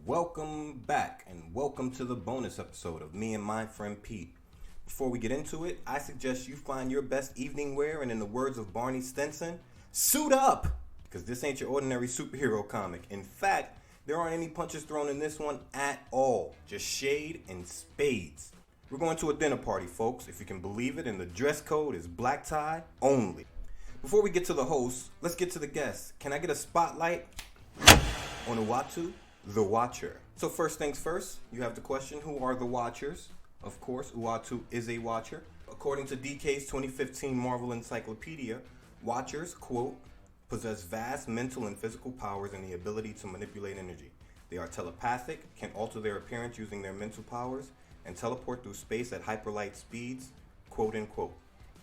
Welcome back and welcome to the bonus episode of me and my friend Pete. Before we get into it, I suggest you find your best evening wear and in the words of Barney Stinson, suit up! Because this ain't your ordinary superhero comic. In fact, there aren't any punches thrown in this one at all. Just shade and spades. We're going to a dinner party, folks, if you can believe it, and the dress code is black tie only. Before we get to the host, let's get to the guests. Can I get a spotlight on Uatu, the Watcher? So first things first, you have the question, who are the Watchers? Of course, Uatu is a Watcher. According to DK's 2015 Marvel Encyclopedia, Watchers, quote, possess vast mental and physical powers and the ability to manipulate energy. They are telepathic, can alter their appearance using their mental powers, and teleport through space at hyperlight speeds, quote unquote.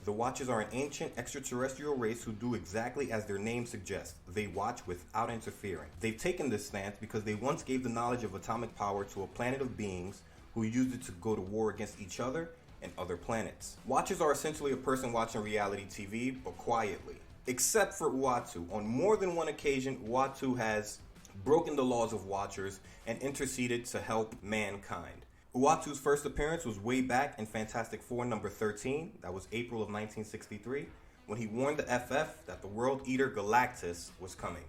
The Watchers are an ancient extraterrestrial race who do exactly as their name suggests. They watch without interfering. They've taken this stance because they once gave the knowledge of atomic power to a planet of beings who used it to go to war against each other and other planets. Watchers are essentially a person watching reality TV, but quietly. Except for Uatu. On more than one occasion, Uatu has broken the laws of Watchers and interceded to help mankind. Uatu's first appearance was way back in Fantastic Four number 13, that was April of 1963, when he warned the FF that the World Eater Galactus was coming.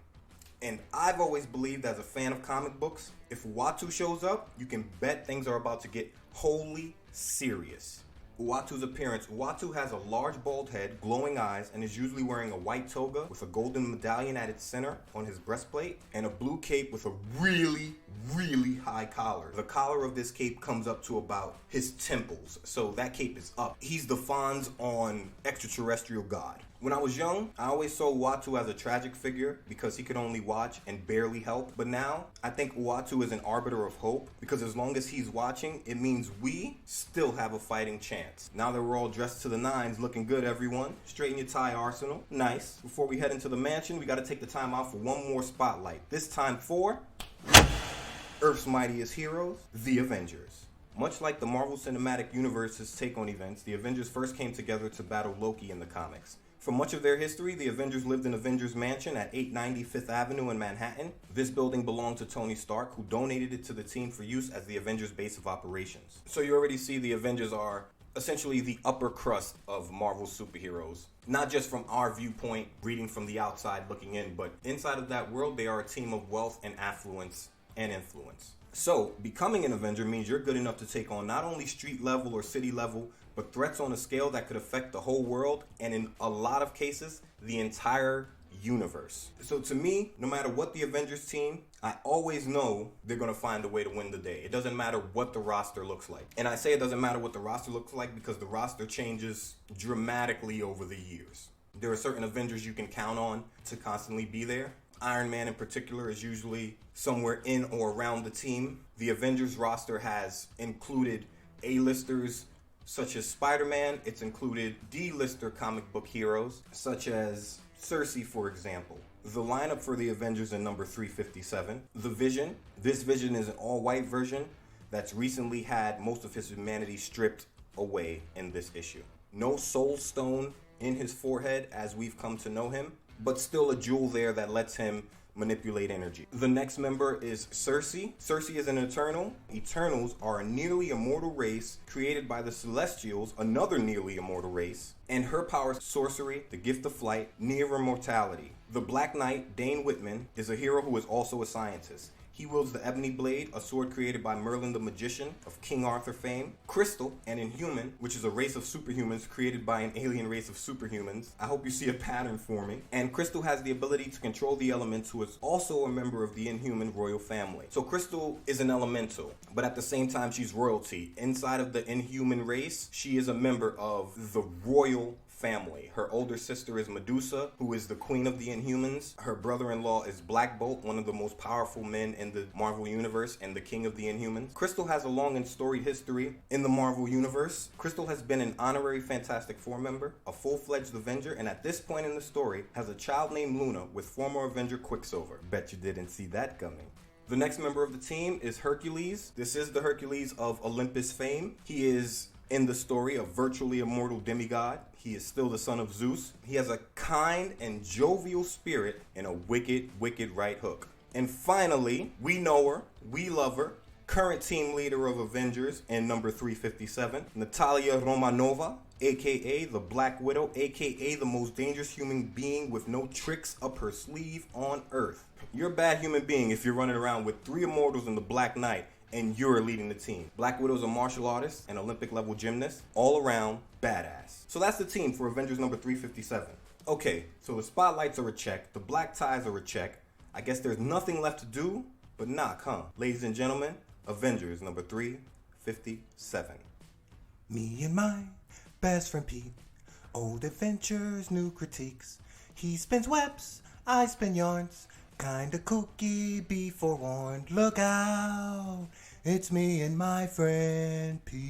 And I've always believed, as a fan of comic books, if Uatu shows up, you can bet things are about to get wholly serious. Uatu's appearance. Uatu has a large bald head, glowing eyes, and is usually wearing a white toga with a golden medallion at its center on his breastplate and a blue cape with a really high collar. The collar of this cape comes up to about his temples, so that cape is up. He's the Fonz on Extraterrestrial God. When I was young, I always saw Uatu as a tragic figure because he could only watch and barely help. But now, I think Uatu is an arbiter of hope because as long as he's watching, it means we still have a fighting chance. Now that we're all dressed to the nines, looking good, everyone. Straighten your tie arsenal. Nice. Before we head into the mansion, we got to take the time out for one more spotlight. This time for Earth's mightiest heroes, the Avengers. Much like the Marvel Cinematic Universe's take on events, the Avengers first came together to battle Loki in the comics. For much of their history, the Avengers lived in Avengers Mansion at 890 Fifth Avenue in Manhattan. This building belonged to Tony Stark, who donated it to the team for use as the Avengers base of operations. So you already see the Avengers are essentially the upper crust of Marvel superheroes. Not just from our viewpoint, reading from the outside looking in, but inside of that world, they are a team of wealth and affluence and influence. So, becoming an Avenger means you're good enough to take on not only street level or city level, but threats on a scale that could affect the whole world, and in a lot of cases, the entire universe. So to me, no matter what the Avengers team, I always know they're going to find a way to win the day. It doesn't matter what the roster looks like. And I say it doesn't matter what the roster looks like because the roster changes dramatically over the years. There are certain Avengers you can count on to constantly be there. Iron Man in particular is usually somewhere in or around the team. The Avengers roster has included A-listers such as Spider-Man. It's included D-lister comic book heroes such as Cersei, for example. The lineup for the Avengers in number 357. The Vision. This Vision is an all-white version that's recently had most of his humanity stripped away in this issue. No Soul Stone in his forehead as we've come to know him, but still a jewel there that lets him manipulate energy. The next member is Cersei. Cersei is an Eternal. Eternals are a nearly immortal race created by the Celestials, another nearly immortal race, and her power is sorcery, the gift of flight, near immortality. The Black Knight, Dane Whitman, is a hero who is also a scientist. He wields the Ebony Blade, a sword created by Merlin the Magician of King Arthur fame. Crystal, an Inhuman, which is a race of superhumans created by an alien race of superhumans. I hope you see a pattern forming. And Crystal has the ability to control the elements, who is also a member of the Inhuman royal family. So Crystal is an elemental, but at the same time she's royalty. Inside of the Inhuman race, she is a member of the royal family. Her older sister is Medusa, who is the queen of the Inhumans. Her brother-in-law is Black Bolt, one of the most powerful men in the Marvel Universe and the king of the Inhumans. Crystal has a long and storied history in the Marvel Universe. Crystal has been an honorary Fantastic Four member, a full-fledged Avenger, and at this point in the story has a child named Luna with former Avenger Quicksilver. Bet you didn't see that coming. The next member of the team is Hercules. This is the Hercules of Olympus fame. He is in the story a virtually immortal demigod. He is still the son of Zeus. He has a kind and jovial spirit and a wicked right hook. And finally, we know her, we love her, current team leader of Avengers and number 357, Natalia Romanova, aka the Black Widow, aka the most dangerous human being with no tricks up her sleeve on Earth. You're a bad human being if you're running around with 3 immortals in the Black Knight and you're leading the team. Black Widow's a martial artist and Olympic level gymnast, all around badass. So that's the team for Avengers number 357. Okay, so the spotlights are a check, the black ties are a check. I guess there's nothing left to do but knock, huh? Ladies and gentlemen, Avengers number 357. Me and my best friend Pete, old adventures, new critiques. He spins webs, I spin yarns. Kinda kooky, be forewarned. Look out, it's me and my friend Pete.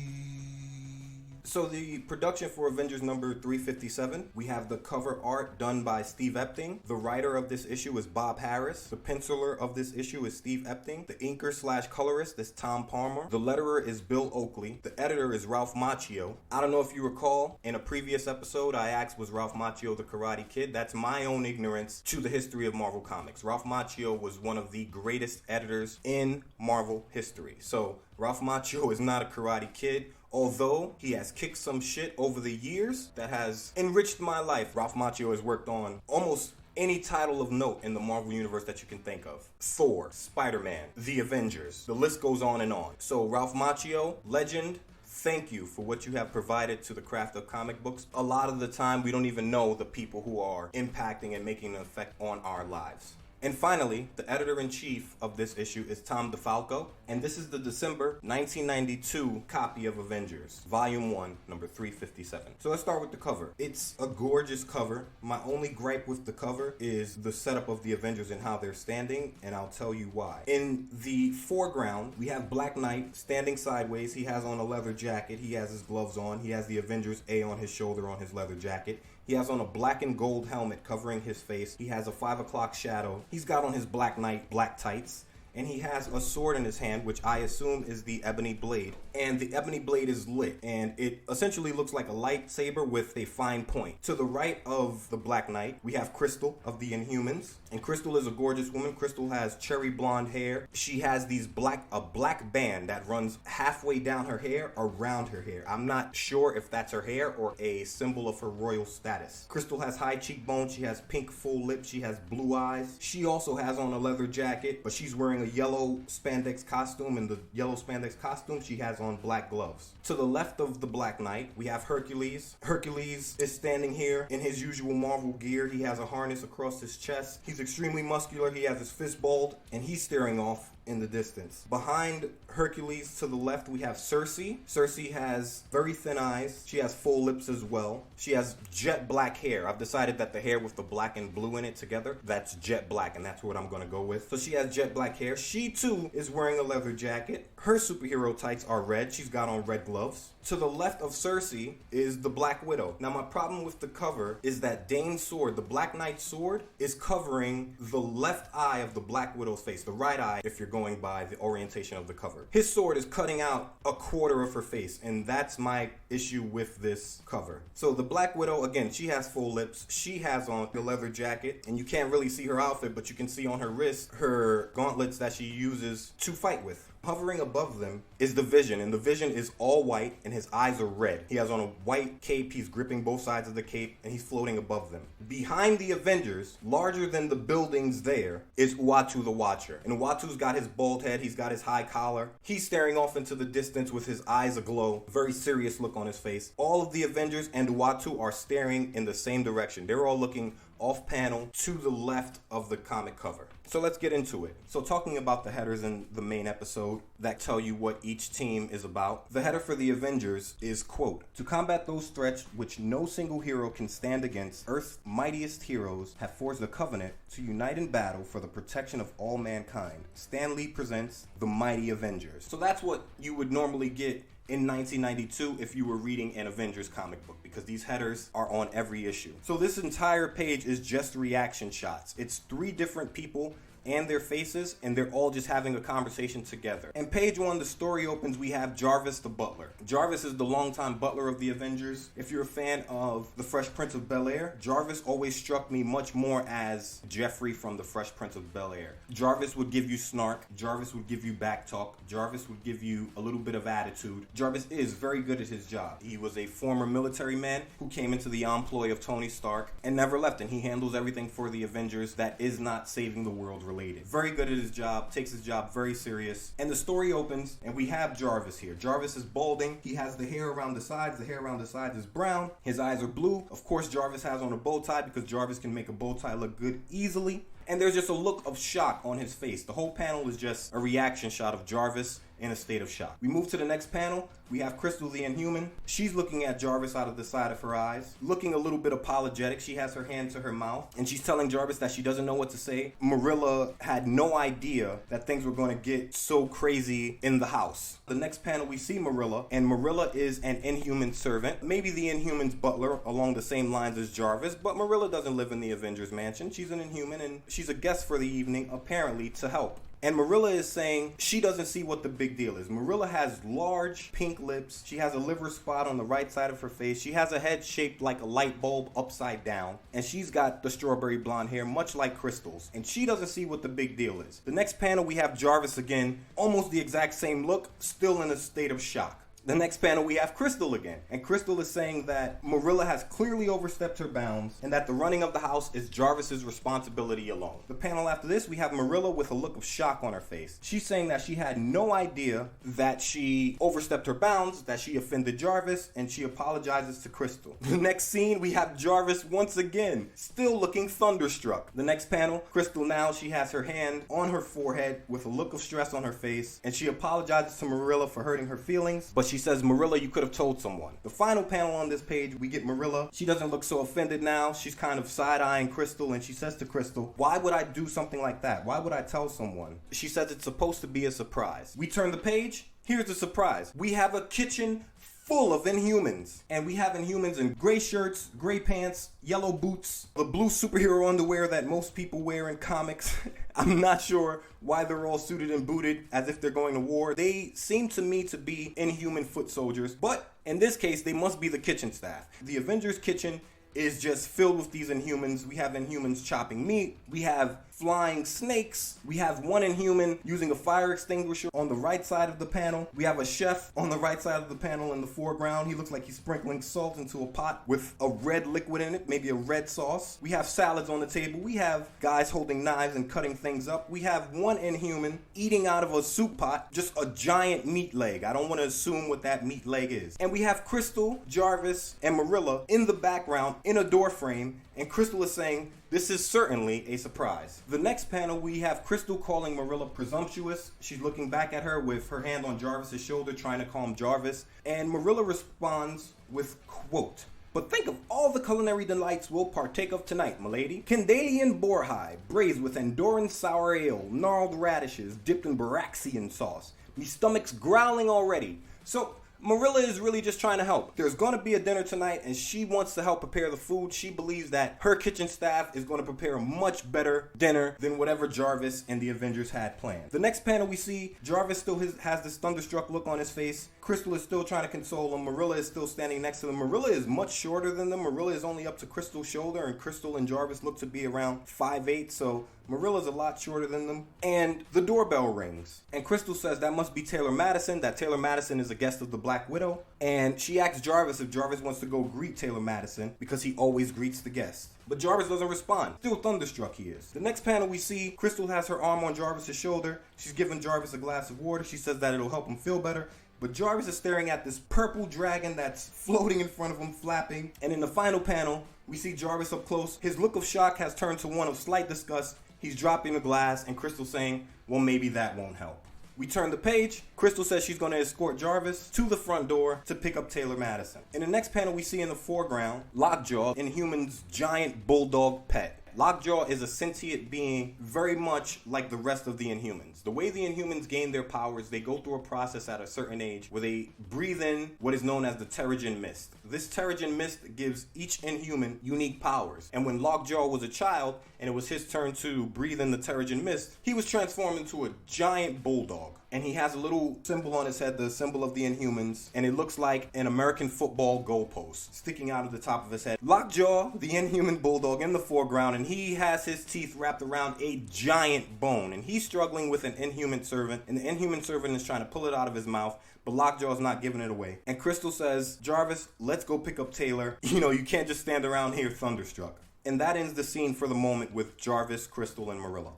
So the production for Avengers number 357, we have the cover art done by Steve Epting. The writer of this issue is Bob Harris. The penciler of this issue is Steve Epting. The inker / colorist is Tom Palmer. The letterer is Bill Oakley. The editor is Ralph Macchio. I don't know if you recall, in a previous episode, I asked, was Ralph Macchio the Karate Kid? That's my own ignorance to the history of Marvel Comics. Ralph Macchio was one of the greatest editors in Marvel history. So Ralph Macchio is not a Karate Kid. Although he has kicked some shit over the years that has enriched my life. Ralph Macchio has worked on almost any title of note in the Marvel Universe that you can think of. Thor, Spider-Man, The Avengers. The list goes on and on. So Ralph Macchio, legend, thank you for what you have provided to the craft of comic books. A lot of the time, we don't even know the people who are impacting and making an effect on our lives. And finally, the editor-in-chief of this issue is Tom DeFalco, and this is the December 1992 copy of Avengers, Volume 1, number 357. So let's start with the cover. It's a gorgeous cover. My only gripe with the cover is the setup of the Avengers and how they're standing, and I'll tell you why. In the foreground, we have Black Knight standing sideways. He has on a leather jacket. He has his gloves on. He has the Avengers A on his shoulder on his leather jacket. He has on a black and gold helmet covering his face. He has a 5 o'clock shadow. He's got on his Black Knight black tights. And he has a sword in his hand, which I assume is the ebony blade. And the ebony blade is lit. And it essentially looks like a lightsaber with a fine point. To the right of the Black Knight, we have Crystal of the Inhumans. And Crystal is a gorgeous woman. Crystal has cherry blonde hair. She has a black band that runs halfway down her hair, around her hair. I'm not sure if that's her hair or a symbol of her royal status. Crystal has high cheekbones. She has pink full lips. She has blue eyes. She also has on a leather jacket, but she's wearing a yellow spandex costume. In the yellow spandex costume, she has on black gloves. To the left of the Black Knight, we have Hercules. Hercules is standing here in his usual Marvel gear. He has a harness across his chest. He's extremely muscular. He has his fist balled, and he's staring off in the distance. Behind Hercules to the left, we have Cersei. Cersei has very thin eyes. She has full lips as well. She has jet black hair. I've decided that the hair with the black and blue in it together, that's jet black, and that's what I'm going to go with. So she has jet black hair. She too is wearing a leather jacket. Her superhero tights are red. She's got on red gloves. To the left of Cersei is the Black Widow. Now my problem with the cover is that Dane's sword, the Black Knight's sword, is covering the left eye of the Black Widow's face, the right eye if you're going by the orientation of the cover. His sword is cutting out a quarter of her face, and that's my issue with this cover. So the Black Widow, again, she has full lips. She has on the leather jacket, and you can't really see her outfit, but you can see on her wrist her gauntlets that she uses to fight with. Hovering above them is the Vision, and the Vision is all white, and his eyes are red. He has on a white cape, he's gripping both sides of the cape, and he's floating above them. Behind the Avengers, larger than the buildings there, is Uatu the Watcher. And Uatu's got his bald head, he's got his high collar. He's staring off into the distance with his eyes aglow, very serious look on his face. All of the Avengers and Uatu are staring in the same direction. They're all looking off panel to the left of the comic cover. So let's get into it. So talking about the headers in the main episode that tell you what each team is about. The header for the Avengers is, quote, "To combat those threats which no single hero can stand against, Earth's mightiest heroes have forged a covenant to unite in battle for the protection of all mankind. Stan Lee presents The Mighty Avengers." So that's what you would normally get in 1992 if you were reading an Avengers comic book, because these headers are on every issue. So this entire page is just reaction shots. It's 3 different people and their faces, and they're all just having a conversation together. And page 1, the story opens, we have Jarvis the butler. Jarvis is the longtime butler of the Avengers. If you're a fan of The Fresh Prince of Bel-Air, Jarvis always struck me much more as Jeffrey from The Fresh Prince of Bel-Air. Jarvis would give you snark. Jarvis would give you back talk. Jarvis would give you a little bit of attitude. Jarvis is very good at his job. He was a former military man who came into the employ of Tony Stark and never left, and he handles everything for the Avengers that is not saving the world related. Very good at his job, takes his job very serious. And the story opens, and we have Jarvis here. Jarvis is balding. He has the hair around the sides. The hair around the sides is brown. His eyes are blue. Of course, Jarvis has on a bow tie because Jarvis can make a bow tie look good easily. And there's just a look of shock on his face. The whole panel is just a reaction shot of Jarvis in a state of shock. We move to the next panel. We have Crystal the Inhuman. She's looking at Jarvis out of the side of her eyes, looking a little bit apologetic. She has her hand to her mouth, and she's telling Jarvis that she doesn't know what to say. Marilla had no idea that things were going to get so crazy in the house. The next panel, we see Marilla, and Marilla is an Inhuman servant, maybe the Inhuman's butler, along the same lines as Jarvis, but Marilla doesn't live in the Avengers mansion. She's an Inhuman, and she's a guest for the evening, apparently, to help. And Marilla is saying she doesn't see what the big deal is. Marilla has large pink lips. She has a liver spot on the right side of her face. She has a head shaped like a light bulb upside down. And she's got the strawberry blonde hair, much like Crystal's. And she doesn't see what the big deal is. The next panel, we have Jarvis again. Almost the exact same look, still in a state of shock. The next panel, we have Crystal again. And Crystal is saying that Marilla has clearly overstepped her bounds and that the running of the house is Jarvis's responsibility alone. The panel after this, we have Marilla with a look of shock on her face. She's saying that she had no idea that she overstepped her bounds, that she offended Jarvis, and she apologizes to Crystal. The next scene, we have Jarvis once again, still looking thunderstruck. The next panel, Crystal now, she has her hand on her forehead with a look of stress on her face, and she apologizes to Marilla for hurting her feelings, but she says, Marilla, you could have told someone. The final panel on this page, we get Marilla. She doesn't look so offended now. She's kind of side-eyeing Crystal, and she says to Crystal, why would I do something like that? Why would I tell someone? She says it's supposed to be a surprise. We turn the page. Here's the surprise. We have a kitchen full of Inhumans. And we have Inhumans in gray shirts, gray pants, yellow boots, the blue superhero underwear that most people wear in comics. I'm not sure why they're all suited and booted as if they're going to war. They seem to me to be Inhuman foot soldiers, but in this case, they must be the kitchen staff. The Avengers kitchen is just filled with these Inhumans. We have Inhumans chopping meat. We have flying snakes. We have one Inhuman using a fire extinguisher on the right side of the panel. We have a chef on the right side of the panel in the foreground. He looks like he's sprinkling salt into a pot with a red liquid in it, maybe a red sauce. We have salads on the table. We have guys holding knives and cutting things up. We have one Inhuman eating out of a soup pot, just a giant meat leg. I don't want to assume what that meat leg is. And we have Crystal, Jarvis, and Marilla in the background in a door frame, and Crystal is saying, this is certainly a surprise. The next panel, we have Crystal calling Marilla presumptuous. She's looking back at her with her hand on Jarvis's shoulder, trying to calm Jarvis. And Marilla responds with, quote, but think of all the culinary delights we'll partake of tonight, milady. Candalian boarhide, braised with Andorran sour ale, gnarled radishes, dipped in Baraxian sauce. Me stomach's growling already. So, Marilla is really just trying to help. There's going to be a dinner tonight, and she wants to help prepare the food. She believes that her kitchen staff is going to prepare a much better dinner than whatever Jarvis and the Avengers had planned. The next panel we see, Jarvis still has this thunderstruck look on his face. Crystal is still trying to console him. Marilla is still standing next to them. Marilla is much shorter than them. Marilla is only up to Crystal's shoulder, and Crystal and Jarvis look to be around 5'8", so Marilla's a lot shorter than them. And the doorbell rings. And Crystal says that must be Taylor Madison, that Taylor Madison is a guest of the Black Widow. And she asks Jarvis if Jarvis wants to go greet Taylor Madison because he always greets the guests. But Jarvis doesn't respond. Still thunderstruck he is. The next panel we see, Crystal has her arm on Jarvis's shoulder. She's giving Jarvis a glass of water. She says that it'll help him feel better. But Jarvis is staring at this purple dragon that's floating in front of him, flapping. And in the final panel, we see Jarvis up close. His look of shock has turned to one of slight disgust. He's dropping the glass, and Crystal saying, well, maybe that won't help. We turn the page. Crystal says she's going to escort Jarvis to the front door to pick up Taylor Madison. In the next panel, we see in the foreground, Lockjaw, Inhuman's giant bulldog pet. Lockjaw is a sentient being very much like the rest of the Inhumans. The way the Inhumans gain their powers, they go through a process at a certain age where they breathe in what is known as the Terrigen Mist. This Terrigen Mist gives each Inhuman unique powers. And when Lockjaw was a child and it was his turn to breathe in the Terrigen Mist, he was transformed into a giant bulldog. And he has a little symbol on his head, the symbol of the Inhumans, and it looks like an American football goalpost sticking out of the top of his head. Lockjaw, the Inhuman bulldog, in the foreground, and he has his teeth wrapped around a giant bone, and he's struggling with an Inhuman servant, and the Inhuman servant is trying to pull it out of his mouth, but Lockjaw's not giving it away. And Crystal says, Jarvis, let's go pick up Taylor. You can't just stand around here thunderstruck. And that ends the scene for the moment with Jarvis, Crystal, and Murillo.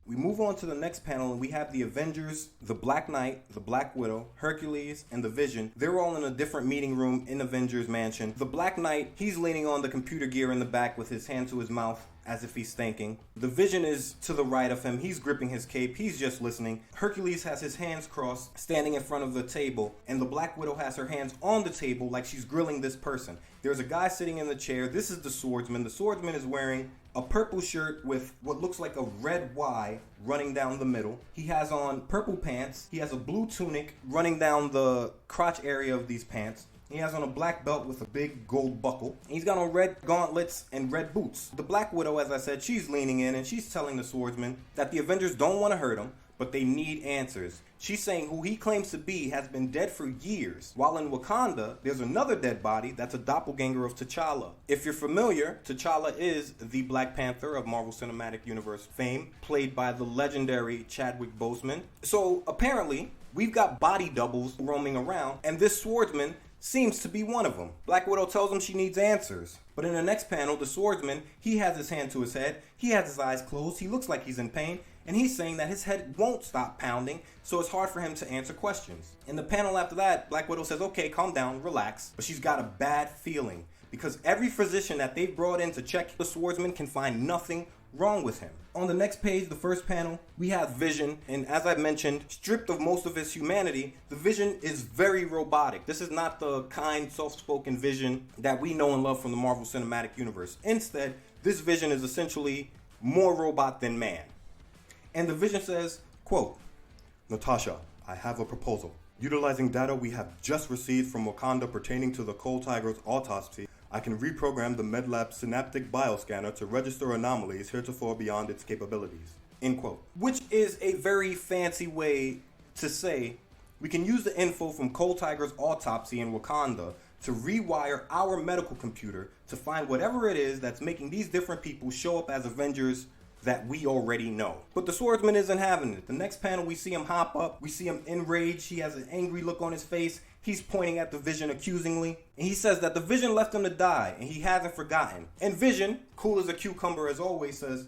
We move on to the next panel and we have the Avengers, the Black Knight, the Black Widow, Hercules, and the Vision. They're all in a different meeting room in Avengers Mansion. The Black Knight, he's leaning on the computer gear in the back with his hand to his mouth as if he's thinking. The Vision is to the right of him. He's gripping his cape. He's just listening. Hercules has his hands crossed, standing in front of the table, and the Black Widow has her hands on the table like she's grilling this person. There's a guy sitting in the chair. This is the Swordsman. The Swordsman is wearing a purple shirt with what looks like a red Y running down the middle. He has on purple pants. He has a blue tunic running down the crotch area of these pants. He has on a black belt with a big gold buckle. He's got on red gauntlets and red boots. The Black Widow, as I said, she's leaning in and she's telling the Swordsman that the Avengers don't want to hurt him, but they need answers. She's saying who he claims to be has been dead for years, while in Wakanda, there's another dead body that's a doppelganger of T'Challa. If you're familiar, T'Challa is the Black Panther of Marvel Cinematic Universe fame, played by the legendary Chadwick Boseman. So apparently, we've got body doubles roaming around, and this Swordsman seems to be one of them. Black Widow tells him she needs answers. But in the next panel, the Swordsman, he has his hand to his head, he has his eyes closed, he looks like he's in pain, and he's saying that his head won't stop pounding, so it's hard for him to answer questions. In the panel after that, Black Widow says, okay, calm down, relax, but she's got a bad feeling, because every physician that they've brought in to check the Swordsman can find nothing wrong with him. On the next page, the first panel, we have Vision, and as I mentioned, stripped of most of his humanity, the Vision is very robotic. This is not the kind, soft-spoken Vision that we know and love from the Marvel Cinematic Universe. Instead, this Vision is essentially more robot than man. And the Vision says, quote, Natasha, I have a proposal. Utilizing data we have just received from Wakanda pertaining to the Coal Tiger's autopsy, I can reprogram the MedLab synaptic bioscanner to register anomalies heretofore beyond its capabilities. End quote. Which is a very fancy way to say we can use the info from Coal Tiger's autopsy in Wakanda to rewire our medical computer to find whatever it is that's making these different people show up as Avengers that we already know. But the Swordsman isn't having it. The next panel, we see him hop up. We see him enraged. He has an angry look on his face. He's pointing at the Vision accusingly. And he says that the Vision left him to die, and he hasn't forgotten. And Vision, cool as a cucumber as always, says,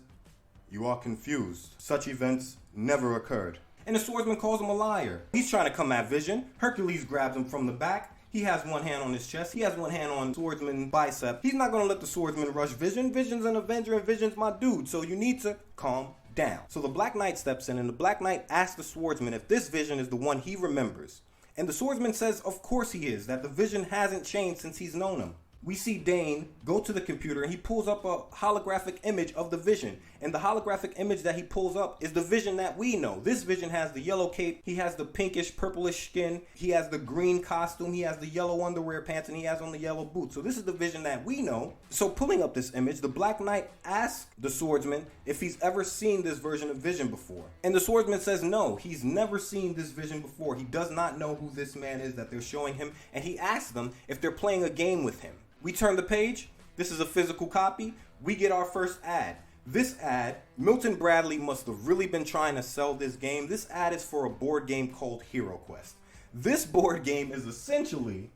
you are confused. Such events never occurred. And the Swordsman calls him a liar. He's trying to come at Vision. Hercules grabs him from the back. He has one hand on his chest. He has one hand on Swordsman's bicep. He's not going to let the Swordsman rush Vision. Vision's an Avenger and Vision's my dude. So you need to calm down. So the Black Knight steps in and the Black Knight asks the Swordsman if this Vision is the one he remembers. And the Swordsman says of course he is, that the Vision hasn't changed since he's known him. We see Dane go to the computer and he pulls up a holographic image of the Vision. And the holographic image that he pulls up is the Vision that we know. This Vision has the yellow cape, he has the pinkish, purplish skin, he has the green costume, he has the yellow underwear pants, and he has on the yellow boots. So this is the Vision that we know. So pulling up this image, the Black Knight asks the Swordsman if he's ever seen this version of Vision before. And the Swordsman says no, he's never seen this Vision before. He does not know who this man is that they're showing him, and he asks them if they're playing a game with him. We turn the page. This is a physical copy. We get our first ad. This ad, Milton Bradley must have really been trying to sell this game. This ad is for a board game called Hero Quest. This board game is essentially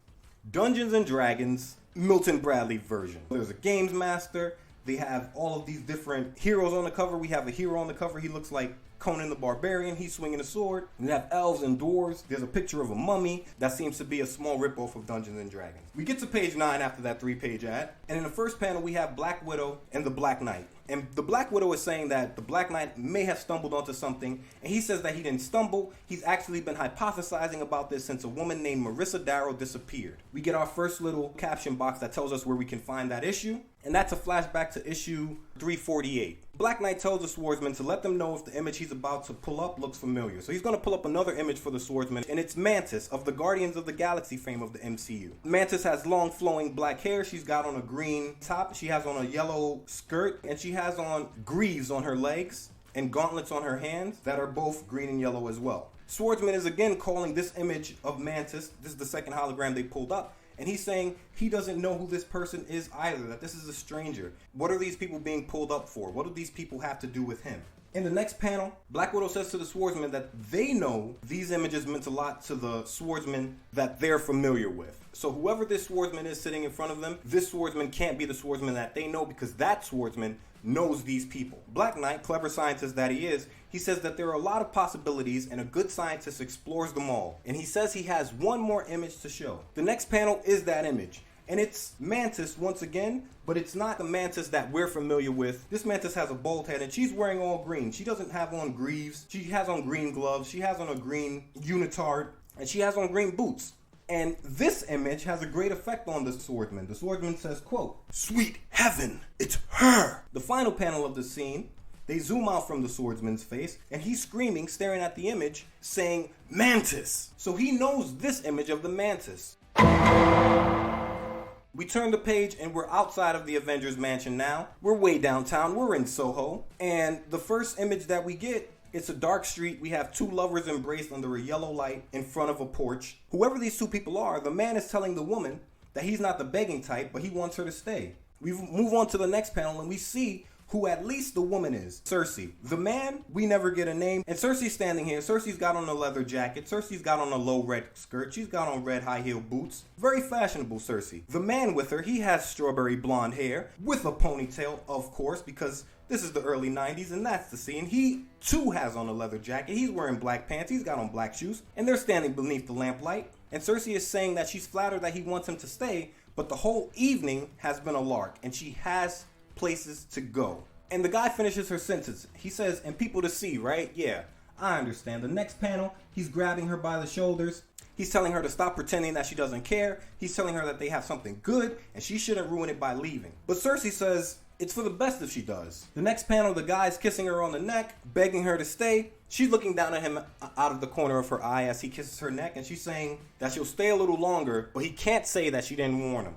Dungeons and Dragons Milton Bradley version. There's a games master. They have all of these different heroes on the cover. We have a hero on the cover. He looks like Conan the Barbarian. He's swinging a sword. We have elves and dwarves. There's a picture of a mummy that seems to be a small ripoff of Dungeons and Dragons. We get to page 9 after that 3-page ad. And in the first panel, we have Black Widow and the Black Knight. And the Black Widow is saying that the Black Knight may have stumbled onto something. And he says that he didn't stumble. He's actually been hypothesizing about this since a woman named Marissa Darrow disappeared. We get our first little caption box that tells us where we can find that issue. And that's a flashback to issue 348. Black Knight tells the swordsman to let them know if the image he's about to pull up looks familiar. So he's going to pull up another image for the swordsman, and it's Mantis of the Guardians of the Galaxy fame of the MCU. Mantis has long flowing black hair. She's got on a green top. She has on a yellow skirt, and she has on greaves on her legs and gauntlets on her hands that are both green and yellow as well. Swordsman is again calling this image of Mantis. This is the second hologram they pulled up. And he's saying he doesn't know who this person is either, that this is a stranger. What are these people being pulled up for? What do these people have to do with him? In the next panel, Black Widow says to the swordsman that they know these images meant a lot to the swordsman that they're familiar with. So whoever this swordsman is sitting in front of them, this swordsman can't be the swordsman that they know because that swordsman knows these people. Black Knight, clever scientist that he is, he says that there are a lot of possibilities and a good scientist explores them all. And he says he has one more image to show. The next panel is that image. And it's Mantis once again, but it's not the Mantis that we're familiar with. This Mantis has a bald head and she's wearing all green. She doesn't have on greaves. She has on green gloves. She has on a green unitard and she has on green boots. And this image has a great effect on the swordsman. The swordsman says, quote, "Sweet heaven, it's her." The final panel of the scene, they zoom out from the swordsman's face and he's screaming, staring at the image, saying, "Mantis." So he knows this image of the Mantis. We turn the page and we're outside of the Avengers mansion now. We're way downtown. We're in Soho. And the first image that we get, it's a dark street. We have two lovers embraced under a yellow light in front of a porch. Whoever these two people are, the man is telling the woman that he's not the begging type, but he wants her to stay. We move on to the next panel and we see who at least the woman is, Cersei. The man, we never get a name. And Cersei's standing here. Cersei's got on a leather jacket. Cersei's got on a low red skirt. She's got on red high heel boots. Very fashionable Cersei. The man with her, he has strawberry blonde hair with a ponytail, of course, because this is the early 90s and that's the scene. He too has on a leather jacket. He's wearing black pants. He's got on black shoes. And they're standing beneath the lamplight. And Cersei is saying that she's flattered that he wants him to stay, but the whole evening has been a lark and she has places to go. And the guy finishes her sentence. He says, "And people to see, right? Yeah, I understand." The next panel, he's grabbing her by the shoulders. He's telling her to stop pretending that she doesn't care. He's telling her that they have something good and she shouldn't ruin it by leaving. But Cersei says it's for the best if she does. The next panel, the guy's kissing her on the neck, begging her to stay. She's looking down at him out of the corner of her eye as he kisses her neck, and she's saying that she'll stay a little longer, but he can't say that she didn't warn him.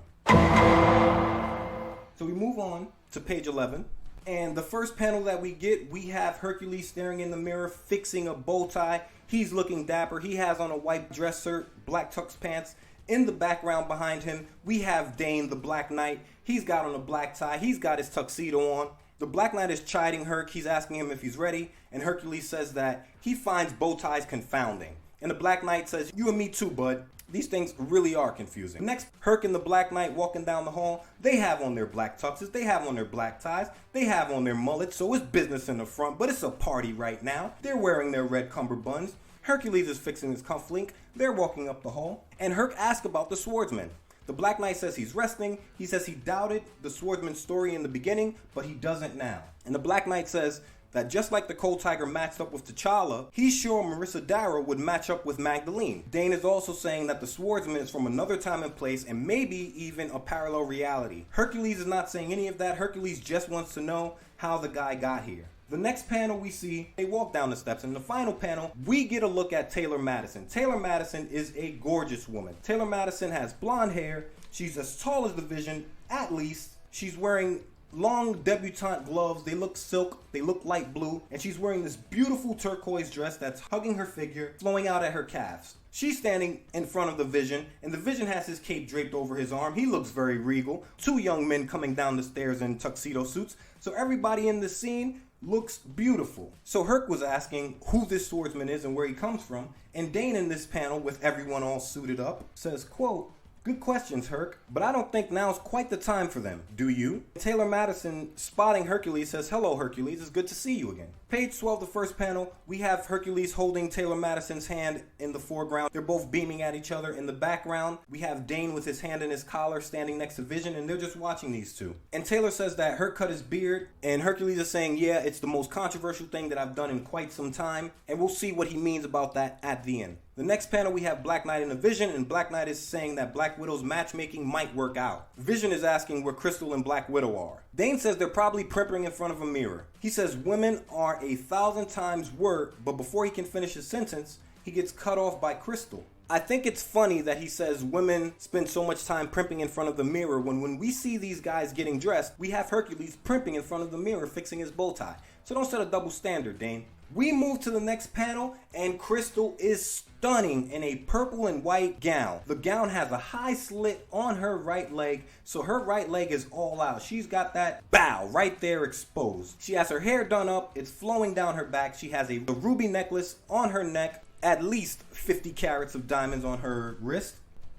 So we move on to page 11. And the first panel that we get, we have Hercules staring in the mirror, fixing a bow tie. He's looking dapper. He has on a white dress shirt, black tux pants. In the background behind him, we have Dane, the Black Knight. He's got on a black tie. He's got his tuxedo on. The Black Knight is chiding Herc. He's asking him if he's ready. And Hercules says that he finds bow ties confounding. And the Black Knight says, "You and me too, bud. These things really are confusing." Next, Herc and the Black Knight walking down the hall. They have on their black tuxes. They have on their black ties. They have on their mullets. So it's business in the front, but it's a party right now. They're wearing their red cummerbunds. Hercules is fixing his cufflink. They're walking up the hall. And Herc asks about the swordsman. The Black Knight says he's resting. He says he doubted the swordsman's story in the beginning, but he doesn't now. And the Black Knight says that just like the Cold Tiger matched up with T'Challa, he's sure Marissa Darrow would match up with Magdalene. Dane is also saying that the swordsman is from another time and place and maybe even a parallel reality. Hercules is not saying any of that. Hercules just wants to know how the guy got here. The next panel we see, they walk down the steps. In the final panel, we get a look at Taylor Madison. Taylor Madison is a gorgeous woman. Taylor Madison has blonde hair. She's as tall as the Vision, at least. She's wearing long debutante gloves. They look silk, they look light blue, and she's wearing this beautiful turquoise dress that's hugging her figure, flowing out at her calves. She's standing in front of the Vision, and the Vision has his cape draped over his arm. He looks very regal. Two young men coming down the stairs in tuxedo suits. So everybody in the scene looks beautiful. So Herc was asking who this swordsman is and where he comes from, and Dane in this panel, with everyone all suited up, says, quote, "Good questions, Herc, but I don't think now's quite the time for them. Do you?" Taylor Madison, spotting Hercules, says, "Hello, Hercules. It's good to see you again." Page 12, the first panel, we have Hercules holding Taylor Madison's hand in the foreground. They're both beaming at each other. In the background, we have Dane with his hand in his collar standing next to Vision, and they're just watching these two. And Taylor says that Herc cut his beard, and Hercules is saying, "Yeah, it's the most controversial thing that I've done in quite some time," and we'll see what he means about that at the end. The next panel we have Black Knight and a Vision, and Black Knight is saying that Black Widow's matchmaking might work out. Vision is asking where Crystal and Black Widow are. Dane says they're probably primping in front of a mirror. He says women are 1,000 times worse, but before he can finish his sentence, he gets cut off by Crystal. I think it's funny that he says women spend so much time primping in front of the mirror when we see these guys getting dressed, we have Hercules primping in front of the mirror fixing his bow tie. So don't set a double standard, Dane. We move to the next panel, and Crystal is stunning in a purple and white gown. The gown has a high slit on her right leg, so her right leg is all out. She's got that bow right there exposed. She has her hair done up, it's flowing down her back. She has a ruby necklace on her neck, at least 50 carats of diamonds on her wrist,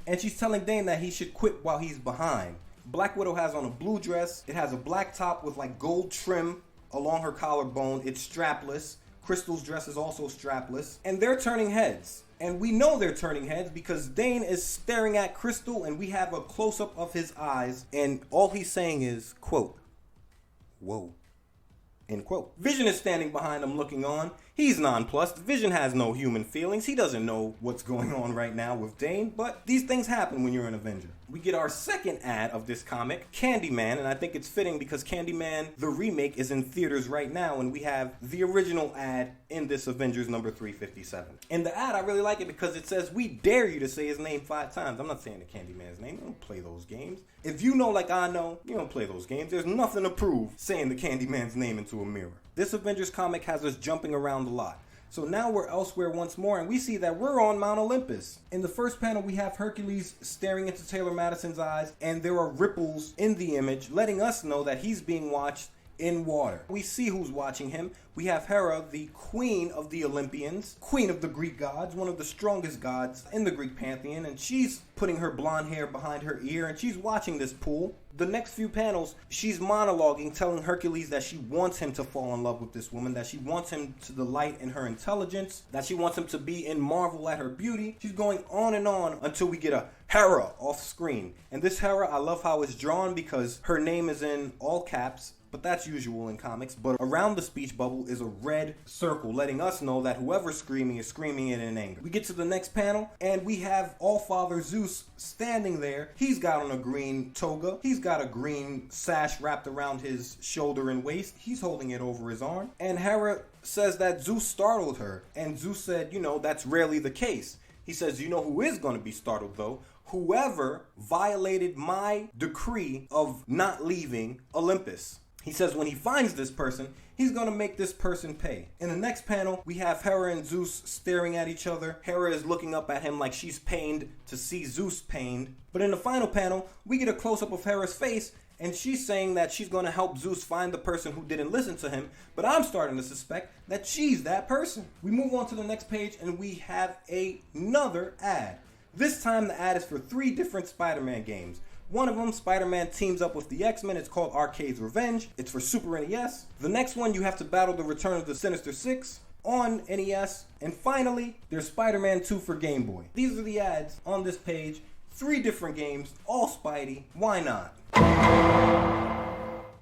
and she's telling Dane that he should quit while he's behind. Black Widow has on a blue dress. It has a black top with like gold trim along her collarbone. It's strapless. Crystal's dress is also strapless, and they're turning heads. And we know they're turning heads because Dane is staring at Crystal, and we have a close-up of his eyes, and all he's saying is, quote, "Whoa," end quote. Vision is standing behind him looking on. He's nonplussed. Vision has no human feelings. He doesn't know what's going on right now with Dane, but these things happen when you're an Avenger. We get our second ad of this comic, Candyman, and I think it's fitting because Candyman, the remake, is in theaters right now, and we have the original ad in this Avengers number 357. In the ad, I really like it because it says, "We dare you to say his name 5 times. I'm not saying the Candyman's name. I don't play those games. If you know like I know, you don't play those games. There's nothing to prove saying the Candyman's name into a mirror. This Avengers comic has us jumping around a lot. So now we're elsewhere once more, and we see that we're on Mount Olympus. In the first panel, we have Hercules staring into Taylor Madison's eyes, and there are ripples in the image, letting us know that he's being watched in water. We see who's watching him. We have Hera, the queen of the Olympians, queen of the Greek gods, one of the strongest gods in the Greek pantheon, and she's putting her blonde hair behind her ear, and she's watching this pool. The next few panels, she's monologuing, telling Hercules that she wants him to fall in love with this woman, that she wants him to delight in her intelligence, that she wants him to be in marvel at her beauty. She's going on and on until we get a Hera off screen. And this Hera, I love how it's drawn because her name is in all caps, but that's usual in comics. But around the speech bubble is a red circle, letting us know that whoever's screaming is screaming it in anger. We get to the next panel, and we have All-Father Zeus standing there. He's got on a green toga. He's got a green sash wrapped around his shoulder and waist. He's holding it over his arm. And Hera says that Zeus startled her. And Zeus said, that's rarely the case. He says, who is going to be startled, though? Whoever violated my decree of not leaving Olympus. He says when he finds this person, he's going to make this person pay. In the next panel, we have Hera and Zeus staring at each other. Hera is looking up at him like she's pained to see Zeus pained. But in the final panel, we get a close-up of Hera's face, and she's saying that she's going to help Zeus find the person who didn't listen to him. But I'm starting to suspect that she's that person. We move on to the next page, and we have another ad. This time, the ad is for 3 different Spider-Man games. One of them, Spider-Man teams up with the X-Men. It's called Arcade's Revenge. It's for Super NES. The next one, you have to battle the Return of the Sinister Six on NES. And finally, there's Spider-Man 2 for Game Boy. These are the ads on this page. 3 different games, all Spidey. Why not?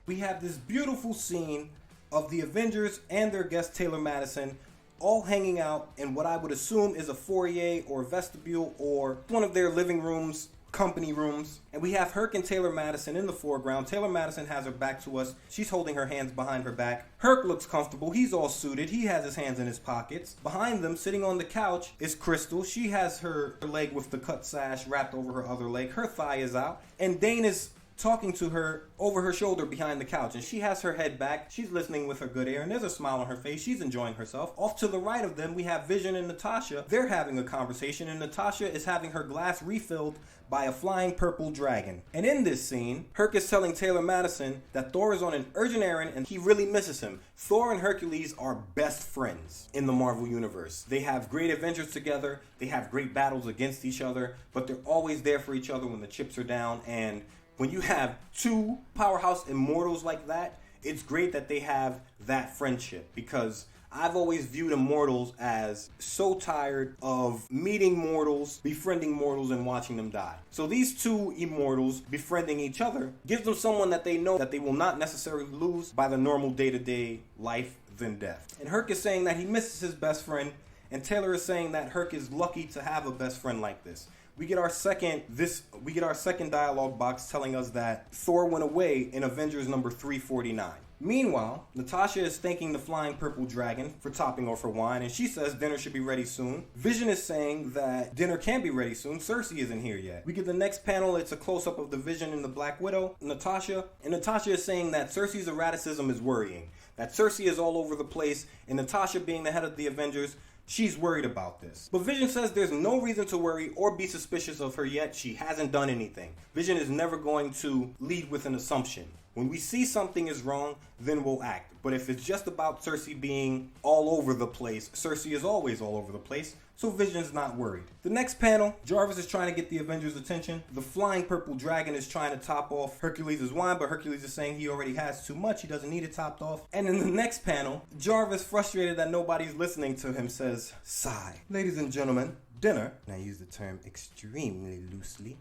We have this beautiful scene of the Avengers and their guest Taylor Madison all hanging out in what I would assume is a foyer or vestibule or one of their living rooms, company rooms. And we have Herc and Taylor Madison in the foreground. Taylor Madison has her back to us. She's holding her hands behind her back. Herc looks comfortable. He's all suited. He has his hands in his pockets. Behind them, sitting on the couch, is Crystal. She has her leg with the cut sash wrapped over her other leg. Her thigh is out. And Dane is talking to her over her shoulder behind the couch, and she has her head back. She's listening with her good air, and there's a smile on her face. She's enjoying herself. Off to the right of them, we have Vision and Natasha. They're having a conversation, and Natasha is having her glass refilled by a flying purple dragon. And in this scene, Herc is telling Taylor Madison that Thor is on an urgent errand and he really misses him. Thor and Hercules are best friends in the Marvel Universe. They have great adventures together, they have great battles against each other, but they're always there for each other when the chips are down. And when you have 2 powerhouse immortals like that, it's great that they have that friendship, because I've always viewed immortals as so tired of meeting mortals, befriending mortals, and watching them die. So these 2 immortals befriending each other gives them someone that they know that they will not necessarily lose by the normal day-to-day life than death. And Herc is saying that he misses his best friend, and Taylor is saying that Herc is lucky to have a best friend like this. We get our second dialogue box telling us that Thor went away in Avengers number 349. Meanwhile, Natasha is thanking the flying purple dragon for topping off her wine, and she says dinner should be ready soon. Vision is saying that dinner can't be ready soon. Cersei isn't here yet. We get the next panel. It's a close-up of the Vision and the Black Widow, Natasha. And Natasha is saying that Cersei's erraticism is worrying. That Cersei is all over the place, and Natasha being the head of the Avengers, she's worried about this. But Vision says there's no reason to worry or be suspicious of her yet. She hasn't done anything. Vision is never going to lead with an assumption. When we see something is wrong, then we'll act. But if it's just about Cersei being all over the place, Cersei is always all over the place, so Vision's not worried. The next panel, Jarvis is trying to get the Avengers' attention. The flying purple dragon is trying to top off Hercules' wine, but Hercules is saying he already has too much. He doesn't need it topped off. And in the next panel, Jarvis, frustrated that nobody's listening to him, says, "Sigh. Ladies and gentlemen, dinner," and I use the term extremely loosely,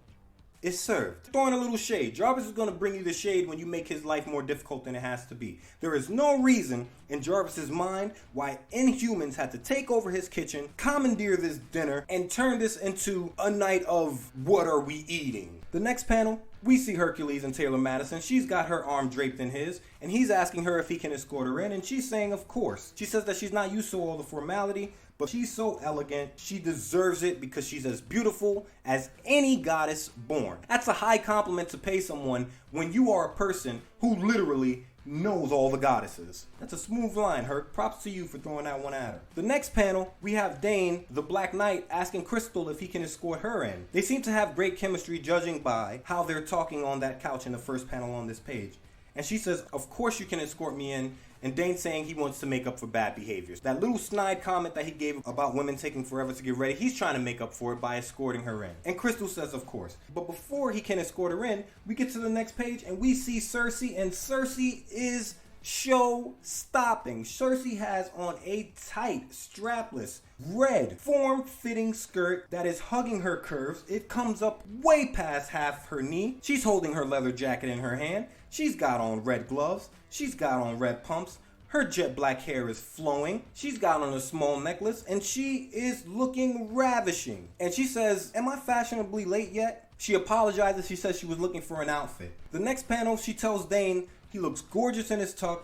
"is served." Throwing a little shade. Jarvis is going to bring you the shade when you make his life more difficult than it has to be. There is no reason in Jarvis's mind why Inhumans had to take over his kitchen, commandeer this dinner, and turn this into a night of what are we eating. The next panel, we see Hercules and Taylor Madison. She's got her arm draped in his, and he's asking her if he can escort her in, and she's saying of course. She says that she's not used to all the formality, but she's so elegant, she deserves it because she's as beautiful as any goddess born. That's a high compliment to pay someone when you are a person who literally knows all the goddesses. That's a smooth line, Herc. Props to you for throwing that one at her. The next panel, we have Dane, the Black Knight, asking Crystal if he can escort her in. They seem to have great chemistry judging by how they're talking on that couch in the first panel on this page. And she says, of course you can escort me in. And Dane's saying he wants to make up for bad behaviors. That little snide comment that he gave about women taking forever to get ready, he's trying to make up for it by escorting her in. And Crystal says, of course. But before he can escort her in, we get to the next page and we see Cersei, and Cersei is show-stopping. Cersei has on a tight, strapless, red, form-fitting skirt that is hugging her curves. It comes up way past half her knee. She's holding her leather jacket in her hand. She's got on red gloves. She's got on red pumps. Her jet black hair is flowing. She's got on a small necklace, and she is looking ravishing. And she says, "Am I fashionably late yet?" She apologizes. She says she was looking for an outfit. The next panel, she tells Dane he looks gorgeous in his tuck,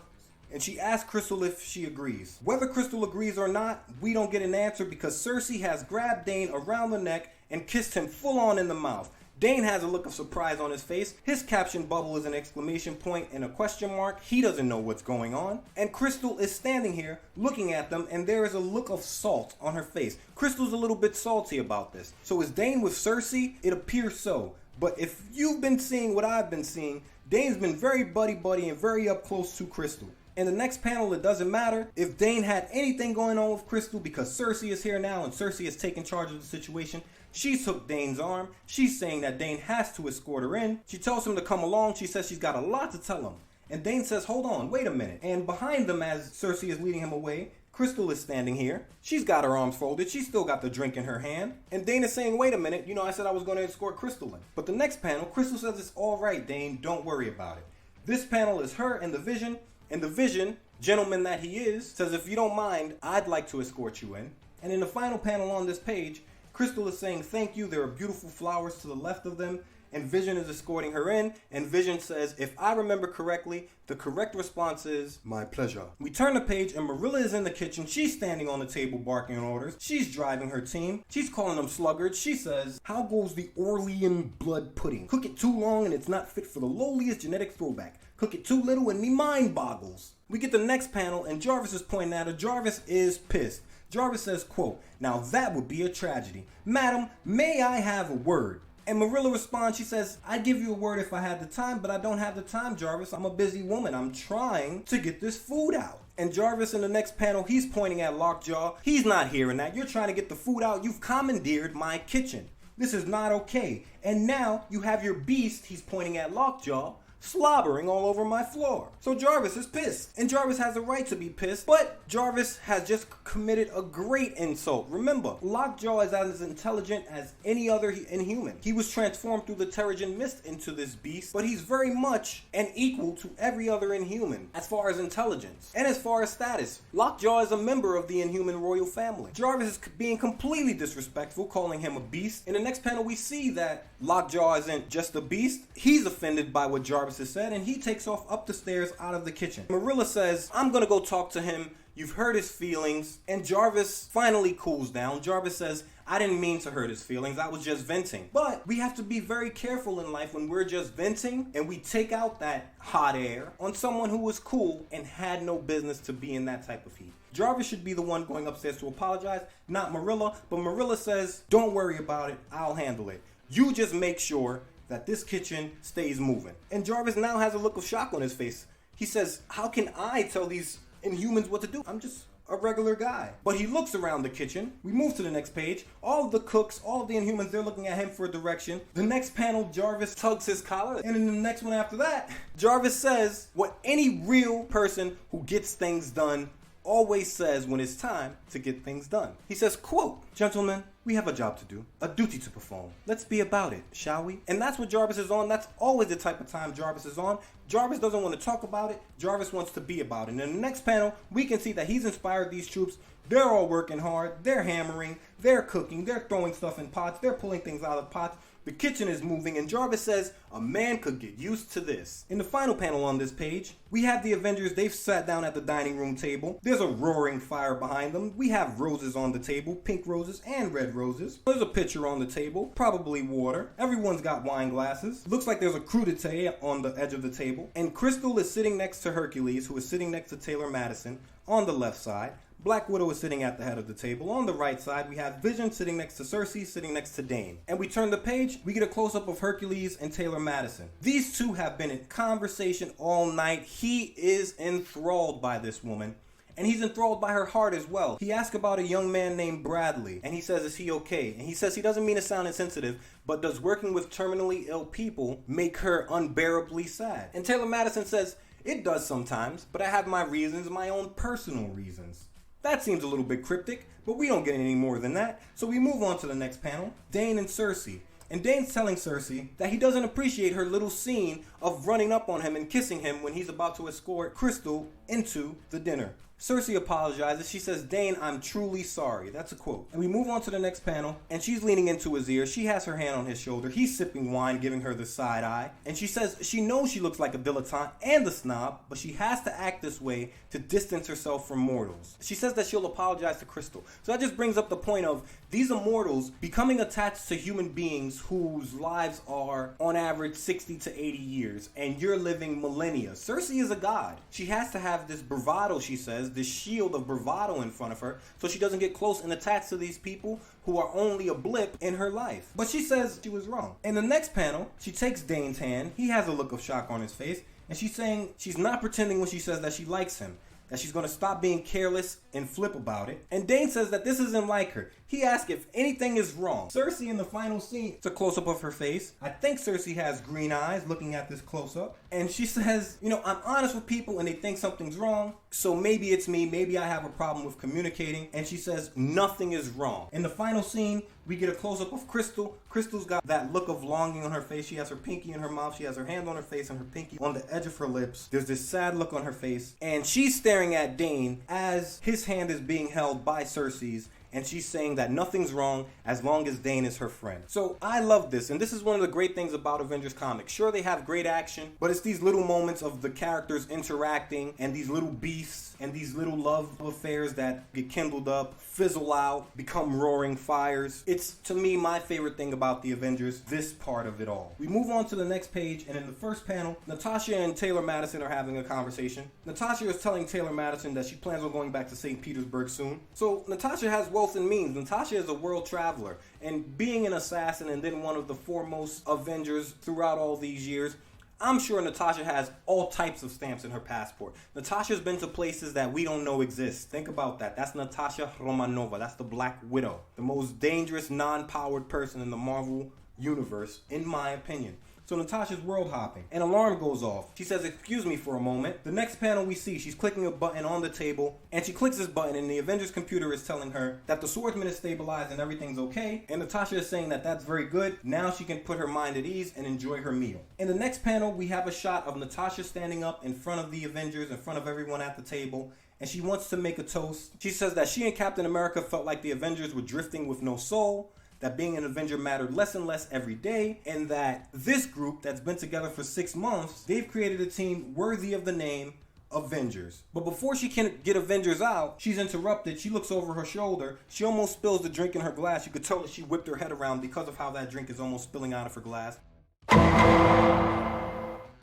and she asks Crystal if she agrees. Whether Crystal agrees or not, we don't get an answer because Cersei has grabbed Dane around the neck and kissed him full on in the mouth. Dane has a look of surprise on his face. His caption bubble is an exclamation point and a question mark. He doesn't know what's going on. And Crystal is standing here looking at them, and there is a look of salt on her face. Crystal's a little bit salty about this. So is Dane with Cersei? It appears so. But if you've been seeing what I've been seeing, Dane's been very buddy-buddy and very up close to Crystal. In the next panel, it doesn't matter if Dane had anything going on with Crystal because Cersei is here now and Cersei has taken charge of the situation. She took Dane's arm. She's saying that Dane has to escort her in. She tells him to come along. She says she's got a lot to tell him. And Dane says, hold on, wait a minute. And behind them, as Cersei is leading him away, Crystal is standing here. She's got her arms folded. She's still got the drink in her hand. And Dane is saying, wait a minute, I said I was going to escort Crystal in. But the next panel, Crystal says it's all right, Dane, don't worry about it. This panel is her and the Vision. And the Vision, gentleman that he is, says, if you don't mind, I'd like to escort you in. And in the final panel on this page, Crystal is saying thank you. There are beautiful flowers to the left of them. And Vision is escorting her in. And Vision says, if I remember correctly, the correct response is, my pleasure. We turn the page and Marilla is in the kitchen. She's standing on the table barking orders. She's driving her team. She's calling them sluggards. She says, how goes the Orlean blood pudding? Cook it too long and it's not fit for the lowliest genetic throwback. Cook it too little and me mind boggles. We get the next panel and Jarvis is pointing at her. Jarvis is pissed. Jarvis says, quote, now that would be a tragedy. Madam, may I have a word? And Marilla responds, she says, I'd give you a word if I had the time, but I don't have the time, Jarvis. I'm a busy woman. I'm trying to get this food out. And Jarvis in the next panel, he's pointing at Lockjaw. He's not hearing that. You're trying to get the food out. You've commandeered my kitchen. This is not okay. And now you have your beast, he's pointing at Lockjaw, slobbering all over my floor. So Jarvis is pissed, and Jarvis has a right to be pissed, but Jarvis has just committed a great insult. Remember, Lockjaw is as intelligent as any other inhuman. He was transformed through the Terrigen Mist into this beast, but he's very much an equal to every other inhuman as far as intelligence and as far as status. Lockjaw is a member of the inhuman royal family. Jarvis is being completely disrespectful, calling him a beast. In the next panel, we see that Lockjaw isn't just a beast. He's offended by what Jarvis has said, and he takes off up the stairs out of the kitchen. Marilla says, I'm gonna go talk to him. You've hurt his feelings. And Jarvis finally cools down. Jarvis says, I didn't mean to hurt his feelings. I was just venting. But we have to be very careful in life when we're just venting and we take out that hot air on someone who was cool and had no business to be in that type of heat. Jarvis should be the one going upstairs to apologize, not Marilla. But Marilla says, don't worry about it. I'll handle it. You just make sure that this kitchen stays moving. And Jarvis now has a look of shock on his face. He says, how can I tell these inhumans what to do? I'm just a regular guy. But he looks around the kitchen. We move to the next page. All of the cooks, all of the inhumans, they're looking at him for direction. The next panel, Jarvis tugs his collar. And in the next one after that, Jarvis says what any real person who gets things done always says when it's time to get things done. He says, quote, gentlemen, we have a job to do, a duty to perform. Let's be about it, shall we? And that's what Jarvis is on. That's always the type of time Jarvis is on. Jarvis doesn't want to talk about it. Jarvis wants to be about it. And in the next panel, we can see that he's inspired these troops. They're all working hard. They're hammering. They're cooking. They're throwing stuff in pots. They're pulling things out of pots. The kitchen is moving, and Jarvis says, a man could get used to this. In the final panel on this page, we have the Avengers. They've sat down at the dining room table. There's a roaring fire behind them. We have roses on the table, pink roses and red roses. There's a pitcher on the table, probably water. Everyone's got wine glasses. Looks like there's a crudité on the edge of the table. And Crystal is sitting next to Hercules, who is sitting next to Taylor Madison on the left side. Black Widow is sitting at the head of the table. On the right side, we have Vision sitting next to Cersei, sitting next to Dane. And we turn the page, we get a close-up of Hercules and Taylor Madison. These two have been in conversation all night. He is enthralled by this woman, and he's enthralled by her heart as well. He asks about a young man named Bradley, and he says, is he okay? And he says he doesn't mean to sound insensitive, but does working with terminally ill people make her unbearably sad? And Taylor Madison says, it does sometimes, but I have my reasons, my own personal reasons. That seems a little bit cryptic, but we don't get any more than that. So we move on to the next panel, Dane and Cersei. And Dane's telling Cersei that he doesn't appreciate her little scene of running up on him and kissing him when he's about to escort Crystal into the dinner. Cersei apologizes. She says, Dane, I'm truly sorry. That's a quote. And we move on to the next panel, and she's leaning into his ear. She has her hand on his shoulder. He's sipping wine, giving her the side eye. And she says she knows she looks like a dilettante and a snob, but she has to act this way to distance herself from mortals. She says that she'll apologize to Crystal. So that just brings up the point of these immortals becoming attached to human beings whose lives are on average 60 to 80 years, and you're living millennia. Cersei is a god. She has to have this bravado, she says, this shield of bravado in front of her, so she doesn't get close and attached to these people who are only a blip in her life. But she says she was wrong. In the next panel, she takes Dane's hand. He has a look of shock on his face, and she's saying she's not pretending when she says that she likes him, that she's going to stop being careless and flip about it. And Dane says that this isn't like her. He asks if anything is wrong. Cersei in the final scene, it's a close-up of her face. I think Cersei has green eyes looking at this close-up. And she says, I'm honest with people and they think something's wrong. So maybe it's me. Maybe I have a problem with communicating. And she says nothing is wrong. In the final scene, we get a close-up of Crystal. Crystal's got that look of longing on her face. She has her pinky in her mouth. She has her hand on her face and her pinky on the edge of her lips. There's this sad look on her face. And she's staring at Dane as his hand is being held by Cersei's. And she's saying that nothing's wrong as long as Dane is her friend. So I love this, and this is one of the great things about Avengers comics. Sure, they have great action, but it's these little moments of the characters interacting and these little beefs and these little love affairs that get kindled up, fizzle out, become roaring fires. It's, to me, my favorite thing about the Avengers, this part of it all. We move on to the next page, and in the first panel, Natasha and Taylor Madison are having a conversation. Natasha is telling Taylor Madison that she plans on going back to St. Petersburg soon. So Natasha has wealth and means. Natasha is a world traveler, and being an assassin and then one of the foremost Avengers throughout all these years, I'm sure Natasha has all types of stamps in her passport. Natasha's been to places that we don't know exist. Think about that. That's Natasha Romanova. That's the Black Widow, the most dangerous non-powered person in the Marvel universe, in my opinion. So Natasha's world hopping. An alarm goes off. She says, excuse me for a moment. The next panel we see, she's clicking a button on the table, and she clicks this button, and the Avengers computer is telling her that the swordsman is stabilized and everything's okay. And Natasha is saying that that's very good. Now she can put her mind at ease and enjoy her meal. In the next panel, we have a shot of Natasha standing up in front of the Avengers, in front of everyone at the table, and she wants to make a toast. She says that she and Captain America felt like the Avengers were drifting with no soul, that being an Avenger mattered less and less every day, and that this group that's been together for 6 months, they've created a team worthy of the name Avengers. But before she can get Avengers out, she's interrupted. She looks over her shoulder. She almost spills the drink in her glass. You could tell that she whipped her head around because of how that drink is almost spilling out of her glass.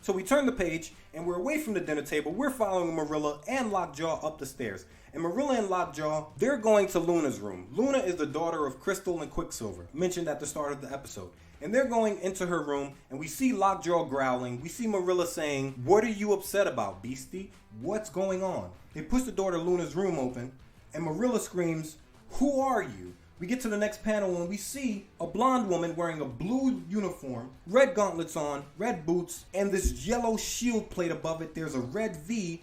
So we turn the page, and we're away from the dinner table. We're following Marilla and Lockjaw up the stairs. And Marilla and Lockjaw, they're going to Luna's room. Luna is the daughter of Crystal and Quicksilver, mentioned at the start of the episode. And they're going into her room, and we see Lockjaw growling. We see Marilla saying, "What are you upset about, Beastie? What's going on?" They push the door to Luna's room open, and Marilla screams, "Who are you?" We get to the next panel and we see a blonde woman wearing a blue uniform, red gauntlets on, red boots, and this yellow shield plate above it. There's a red V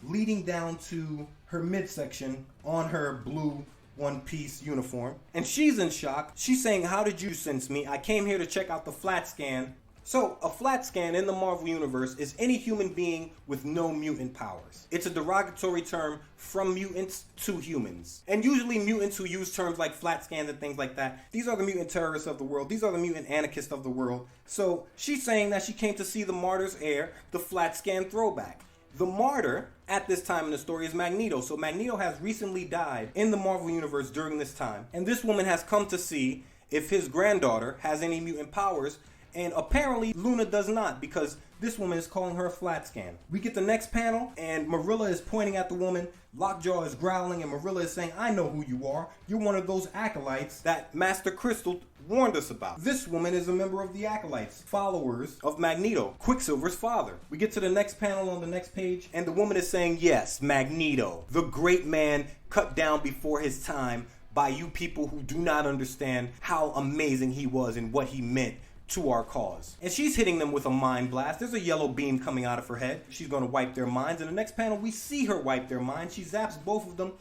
leading down to her midsection on her blue one-piece uniform. And she's in shock. She's saying, "How did you sense me? I came here to check out the flat scan." So, a flat scan in the Marvel Universe is any human being with no mutant powers. It's a derogatory term from mutants to humans. And usually mutants who use terms like flat scans and things like that, these are the mutant terrorists of the world. These are the mutant anarchists of the world. So, she's saying that she came to see the Martyr's heir, the flat scan throwback. The martyr at this time in the story is Magneto. So Magneto has recently died in the Marvel Universe during this time. And this woman has come to see if his granddaughter has any mutant powers. And apparently Luna does not, because this woman is calling her a flat scan. We get the next panel, and Marilla is pointing at the woman. Lockjaw is growling, and Marilla is saying, "I know who you are. You're one of those acolytes that Master Crystal warned us about." This woman is a member of the acolytes, followers of Magneto, Quicksilver's father. We get to the next panel on the next page, and the woman is saying, "Yes, Magneto, the great man cut down before his time by you people who do not understand how amazing he was and what he meant to our cause." And she's hitting them with a mind blast. There's a yellow beam coming out of her head. She's going to wipe their minds. In the next panel, we see her wipe their minds. She zaps both of them.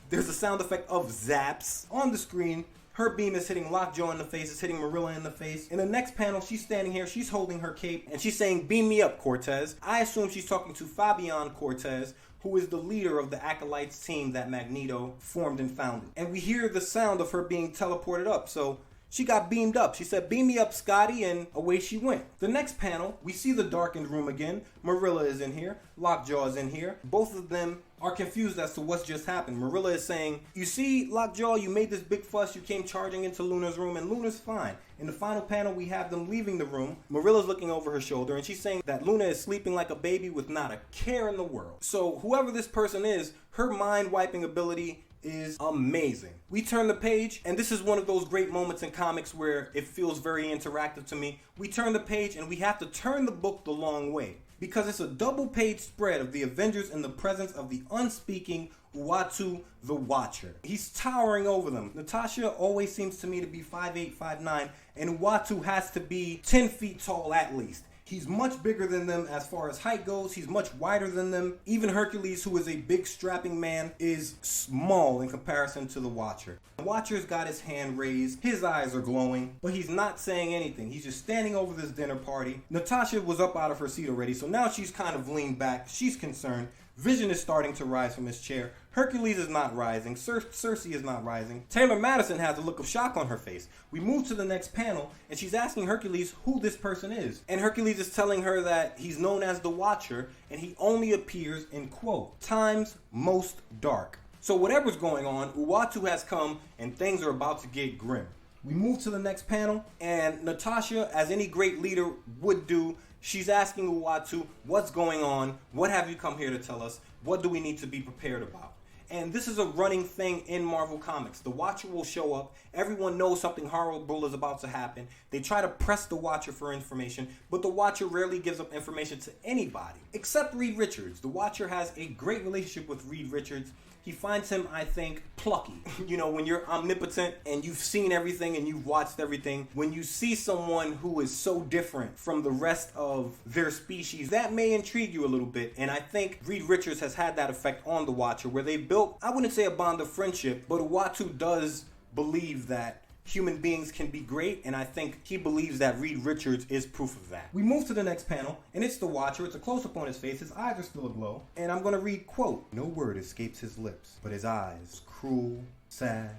There's a sound effect of zaps on the screen. Her beam is hitting Lockjaw in the face. It's hitting Marilla in the face. In the next panel, she's standing here. She's holding her cape. And she's saying, "Beam me up, Cortez." I assume she's talking to Fabian Cortez, who is the leader of the Acolytes team that Magneto formed and founded. And we hear the sound of her being teleported up. So she got beamed up. She said, "Beam me up, Scotty," and away she went. The next panel, we see the darkened room again. Marilla is in here. Lockjaw is in here. Both of them are confused as to what's just happened. Marilla is saying, "You see, Lockjaw, you made this big fuss. You came charging into Luna's room, and Luna's fine." In the final panel, we have them leaving the room. Marilla's looking over her shoulder, and she's saying that Luna is sleeping like a baby with not a care in the world. So whoever this person is, her mind-wiping ability is amazing. We turn the page, and this is one of those great moments in comics where it feels very interactive to me. We turn the page, and we have to turn the book the long way, because it's a double-page spread of the Avengers in the presence of the unspeaking Uatu the Watcher. He's towering over them. Natasha always seems to me to be 5'8", 5'9", and Uatu has to be 10 feet tall at least. He's much bigger than them as far as height goes. He's much wider than them. Even Hercules, who is a big strapping man, is small in comparison to the Watcher. The Watcher's got his hand raised. His eyes are glowing, but he's not saying anything. He's just standing over this dinner party. Natasha was up out of her seat already, so now she's kind of leaned back. She's concerned. Vision is starting to rise from his chair. Hercules is not rising. Cersei is not rising. Taylor Madison has a look of shock on her face. We move to the next panel, and she's asking Hercules who this person is. And Hercules is telling her that he's known as the Watcher, and he only appears in, quote, times most dark. So whatever's going on, Uatu has come, and things are about to get grim. We move to the next panel, and Natasha, as any great leader would do, she's asking Uatu, what's going on? What have you come here to tell us? What do we need to be prepared about? And this is a running thing in Marvel Comics. The Watcher will show up. Everyone knows something horrible is about to happen. They try to press the Watcher for information, but the Watcher rarely gives up information to anybody, except Reed Richards. The Watcher has a great relationship with Reed Richards. He finds him, I think, plucky. You know, when you're omnipotent and you've seen everything and you've watched everything, when you see someone who is so different from the rest of their species, that may intrigue you a little bit. And I think Reed Richards has had that effect on the Watcher, where they built, I wouldn't say a bond of friendship, but Uatu does believe that human beings can be great, and I think he believes that Reed Richards is proof of that. We move to the next panel, and it's the Watcher. It's a close-up on his face. His eyes are still aglow, and I'm going to read, quote, "No word escapes his lips, but his eyes, cruel, sad,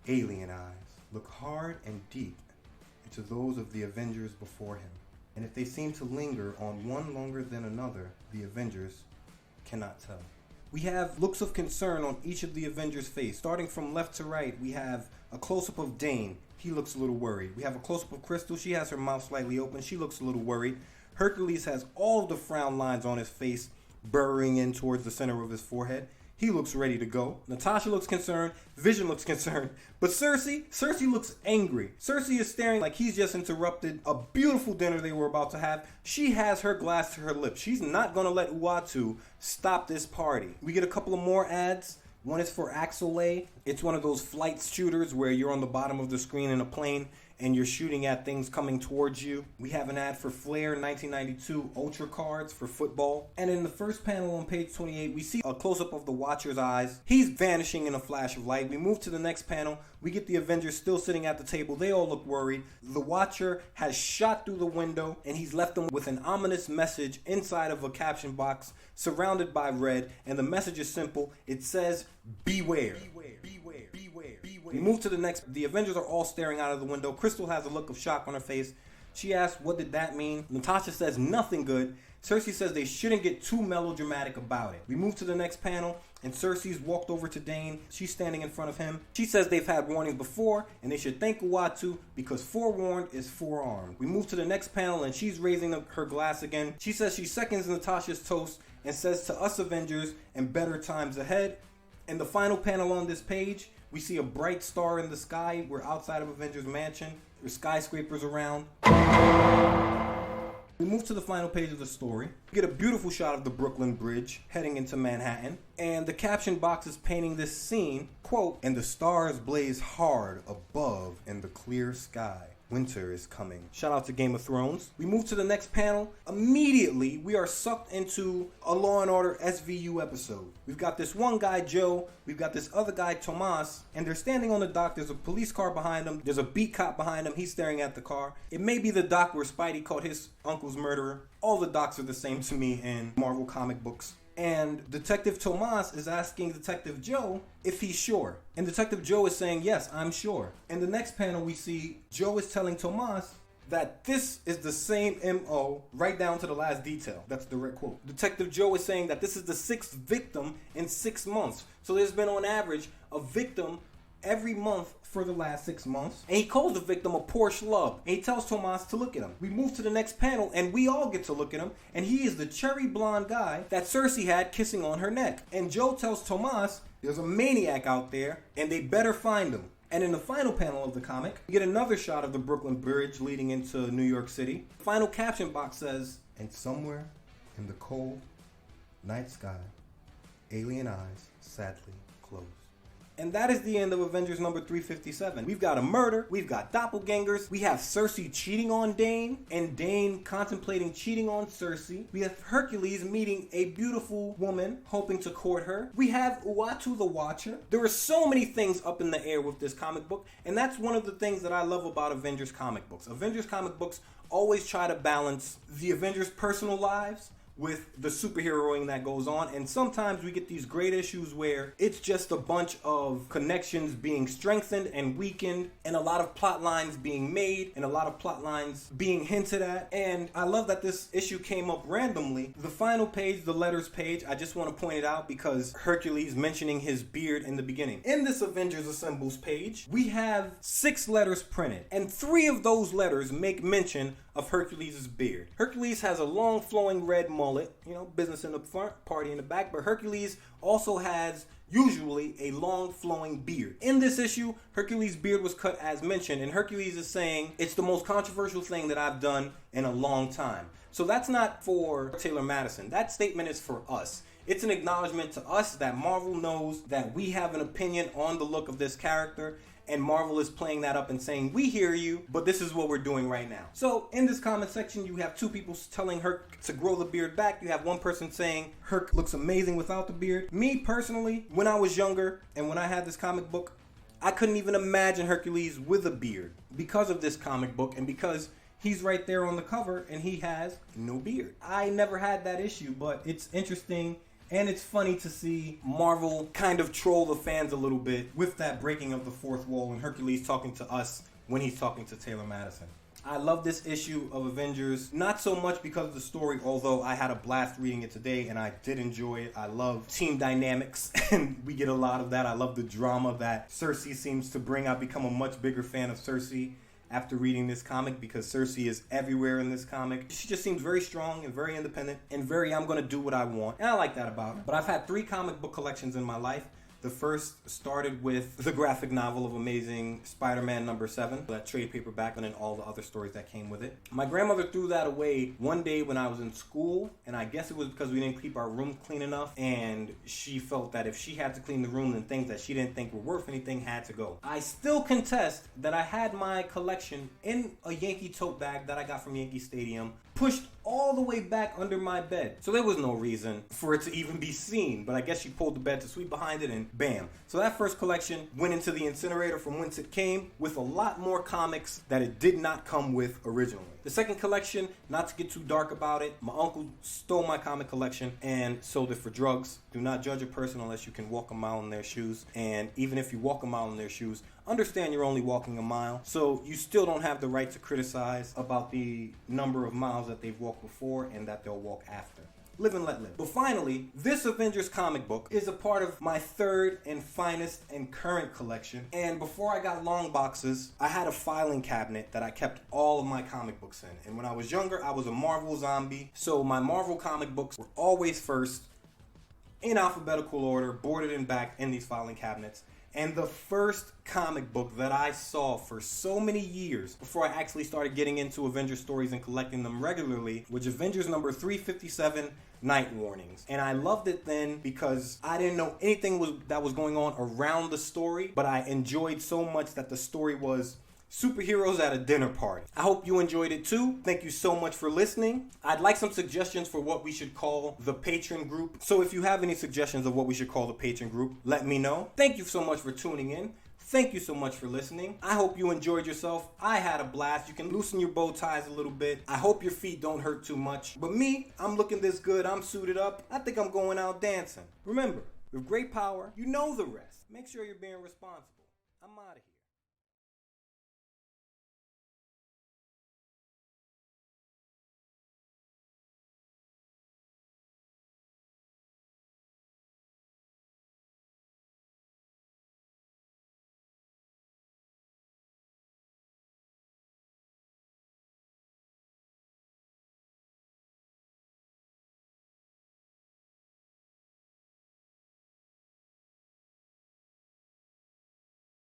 alien eyes, look hard and deep into those of the Avengers before him. And if they seem to linger on one longer than another, the Avengers cannot tell." We have looks of concern on each of the Avengers' face. Starting from left to right, we have a close-up of Dane. He looks a little worried. We have a close-up of Crystal. She has her mouth slightly open. She looks a little worried. Hercules has all of the frown lines on his face burrowing in towards the center of his forehead. He looks ready to go. Natasha looks concerned. Vision looks concerned. But Cersei looks angry. Cersei is staring like he's just interrupted a beautiful dinner they were about to have. She has her glass to her lips. She's not going to let Uatu stop this party. We get a couple of more ads. One is for Axelay. It's one of those flight shooters where you're on the bottom of the screen in a plane and you're shooting at things coming towards you. We have an ad for Flair 1992 Ultra cards for football. And in the first panel on page 28, we see a close-up of the Watcher's eyes. He's vanishing in a flash of light. We move to the next panel. We get the Avengers still sitting at the table. They all look worried. The Watcher has shot through the window, and he's left them with an ominous message inside of a caption box surrounded by red. And the message is simple. It says, "Beware." We move to the next. The Avengers are all staring out of the window. Crystal has a look of shock on her face. She asks, "What did that mean?" Natasha says, "Nothing good." Cersei says they shouldn't get too melodramatic about it. We move to the next panel, and Cersei's walked over to Dane. She's standing in front of him. She says they've had warnings before, and they should thank Uatu because forewarned is forearmed. We move to the next panel, and she's raising her glass again. She says she seconds Natasha's toast and says, "To us Avengers and better times ahead." In the final panel on this page, we see a bright star in the sky. We're outside of Avengers Mansion. There's skyscrapers around. We move to the final page of the story. We get a beautiful shot of the Brooklyn Bridge heading into Manhattan. And the caption box is painting this scene, quote, "And the stars blaze hard above in the clear sky. Winter is coming." Shout out to Game of Thrones. We move to the next panel. Immediately, we are sucked into a Law & Order SVU episode. We've got this one guy, Joe. We've got this other guy, Tomas. And they're standing on the dock. There's a police car behind them. There's a beat cop behind them. He's staring at the car. It may be the dock where Spidey caught his uncle's murderer. All the docks are the same to me in Marvel comic books. And Detective Tomas is asking Detective Joe if he's sure. And Detective Joe is saying, "Yes, I'm sure." In the next panel, we see Joe is telling Tomas that this is the same MO right down to the last detail. That's the direct quote. Detective Joe is saying that this is the 6th victim in 6 months. So there's been on average a victim every month for the last 6 months. And he calls the victim a poor schlub. And he tells Tomas to look at him. We move to the next panel and we all get to look at him. And he is the cherry blonde guy that Cersei had kissing on her neck. And Joe tells Tomas there's a maniac out there and they better find him. And in the final panel of the comic, we get another shot of the Brooklyn Bridge leading into New York City. The final caption box says, "And somewhere in the cold night sky, alien eyes sadly close." And that is the end of Avengers number 357. We've got a murder, we've got doppelgangers, we have Cersei cheating on Dane, and Dane contemplating cheating on Cersei. We have Hercules meeting a beautiful woman, hoping to court her. We have Uatu the Watcher. There are so many things up in the air with this comic book, and that's one of the things that I love about Avengers comic books. Avengers comic books always try to balance the Avengers' personal lives with the superheroing that goes on, and sometimes we get these great issues where it's just a bunch of connections being strengthened and weakened, and a lot of plot lines being made, and a lot of plot lines being hinted at. And I love that this issue came up randomly. The final page, the letters page, I just want to point it out because Hercules mentioning his beard in the beginning. In this Avengers Assembles page, we have 6 letters printed, and 3 of those letters make mention of Hercules' beard. Hercules has a long flowing red mullet, business in the front, party in the back, but Hercules also has usually a long flowing beard. In this issue, Hercules' beard was cut as mentioned, and Hercules is saying, "It's the most controversial thing that I've done in a long time." So that's not for Taylor Madison. That statement is for us. It's an acknowledgement to us that Marvel knows that we have an opinion on the look of this character, and Marvel is playing that up and saying, we hear you, but this is what we're doing right now. So in this comment section, you have two people telling Herc to grow the beard back. You have one person saying Herc looks amazing without the beard. Me personally, when I was younger and when I had this comic book, I couldn't even imagine Hercules with a beard because of this comic book and because he's right there on the cover and he has no beard. I never had that issue, but it's interesting and it's funny to see Marvel kind of troll the fans a little bit with that breaking of the fourth wall and Hercules talking to us when he's talking to Taylor Madison. I love this issue of Avengers, not so much because of the story, although I had a blast reading it today and I did enjoy it. I love team dynamics and we get a lot of that. I love the drama that Cersei seems to bring. I've become a much bigger fan of Cersei after reading this comic because Cersei is everywhere in this comic. She just seems very strong and very independent and very I'm gonna do what I want. And I like that about her. But I've had 3 comic book collections in my life. The first started with the graphic novel of Amazing Spider-Man #7, that trade paperback, and then all the other stories that came with it. My grandmother threw that away one day when I was in school, and I guess it was because we didn't keep our room clean enough, and she felt that if she had to clean the room, then things that she didn't think were worth anything had to go. I still contest that I had my collection in a Yankee tote bag that I got from Yankee Stadium, pushed all the way back under my bed. So there was no reason for it to even be seen, but I guess she pulled the bed to sweep behind it and bam. So that first collection went into the incinerator from whence it came with a lot more comics that it did not come with originally. The second collection, not to get too dark about it, my uncle stole my comic collection and sold it for drugs. Do not judge a person unless you can walk a mile in their shoes. And even if you walk a mile in their shoes, understand you're only walking a mile. So you still don't have the right to criticize about the number of miles that they've walked before and that they'll walk after. Live and let live. But finally, this Avengers comic book is a part of my third and finest and current collection. And before I got long boxes, I had a filing cabinet that I kept all of my comic books in. And when I was younger, I was a Marvel zombie. So my Marvel comic books were always first, in alphabetical order, boarded and backed in these filing cabinets. And the first comic book that I saw for so many years before I actually started getting into Avengers stories and collecting them regularly was Avengers number 357, Night Warnings. And I loved it then because I didn't know anything that was going on around the story, but I enjoyed so much that the story was superheroes at a dinner party. I hope you enjoyed it too. Thank you so much for listening. I'd like some suggestions for what we should call the patron group. So if you have any suggestions of what we should call the patron group, let me know. Thank you so much for tuning in. Thank you so much for listening. I hope you enjoyed yourself. I had a blast. You can loosen your bow ties a little bit. I hope your feet don't hurt too much. But me, I'm looking this good. I'm suited up. I think I'm going out dancing. Remember, with great power, you know the rest. Make sure you're being responsible. I'm out of here.